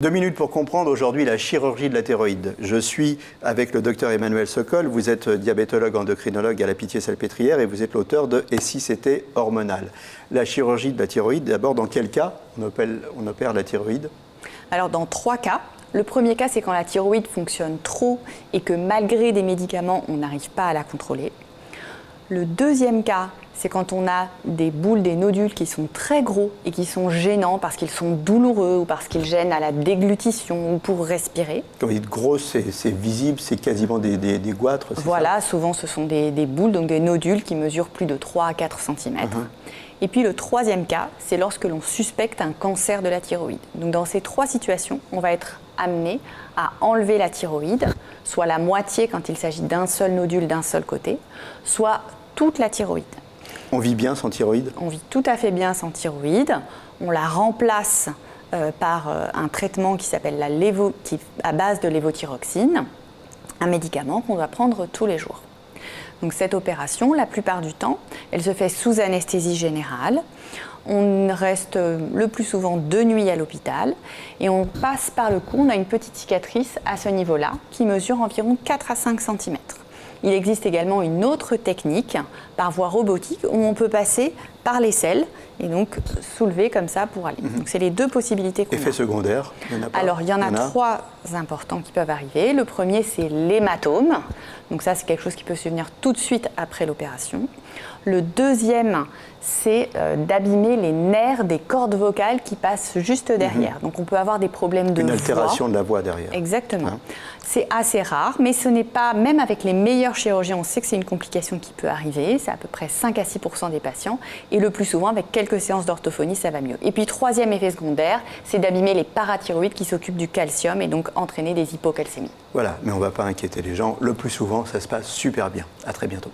2 minutes pour comprendre aujourd'hui la chirurgie de la thyroïde. Je suis avec le docteur Emmanuel Sokol. Vous êtes diabétologue endocrinologue à la Pitié-Salpêtrière et vous êtes l'auteur de « Et si c'était hormonal ?» La chirurgie de la thyroïde, d'abord, dans quel cas on opère la thyroïde? Alors dans 3 cas. Le premier cas, c'est quand la thyroïde fonctionne trop et que malgré des médicaments, on n'arrive pas à la contrôler. Le deuxième cas, c'est quand on a des boules, des nodules qui sont très gros et qui sont gênants parce qu'ils sont douloureux ou parce qu'ils gênent à la déglutition ou pour respirer. Quand vous dites gros, c'est visible, c'est quasiment des goitres, c'est Voilà, ça? souvent ce sont des boules, donc des nodules qui mesurent plus de 3 à 4 cm. Et puis le troisième cas, c'est lorsque l'on suspecte un cancer de la thyroïde. Donc dans ces 3 situations, on va être amené à enlever la thyroïde, soit la moitié quand il s'agit d'un seul nodule d'un seul côté, soit toute la thyroïde. On vit bien sans thyroïde? On vit tout à fait bien sans thyroïde. On la remplace par un traitement qui s'appelle à base de lévothyroxine, un médicament qu'on doit prendre tous les jours. Donc cette opération, la plupart du temps, elle se fait sous anesthésie générale. On reste le plus souvent 2 nuits à l'hôpital et on passe par le cou. On a une petite cicatrice à ce niveau-là qui mesure environ 4 à 5 cm. Il existe également une autre technique par voie robotique où on peut passer par l'aisselle et donc soulever comme ça pour aller. Donc c'est les 2 possibilités qu'on a. Effets secondaires, il y en a pas? Alors il y en a 3 importants qui peuvent arriver. Le premier, c'est l'hématome. Donc ça, c'est quelque chose qui peut survenir tout de suite après l'opération. Le deuxième, c'est d'abîmer les nerfs des cordes vocales qui passent juste derrière. Donc on peut avoir des problèmes de voix. Une altération de la voix derrière. Exactement. C'est assez rare, mais ce n'est pas, même avec les meilleurs chirurgiens, on sait que c'est une complication qui peut arriver. C'est à peu près 5 à 6% des patients. Et le plus souvent, avec quelques séances d'orthophonie, ça va mieux. Et puis, troisième effet secondaire, c'est d'abîmer les parathyroïdes qui s'occupent du calcium et donc entraîner des hypocalcémies. Voilà, mais on ne va pas inquiéter les gens. Le plus souvent, ça se passe super bien. À très bientôt.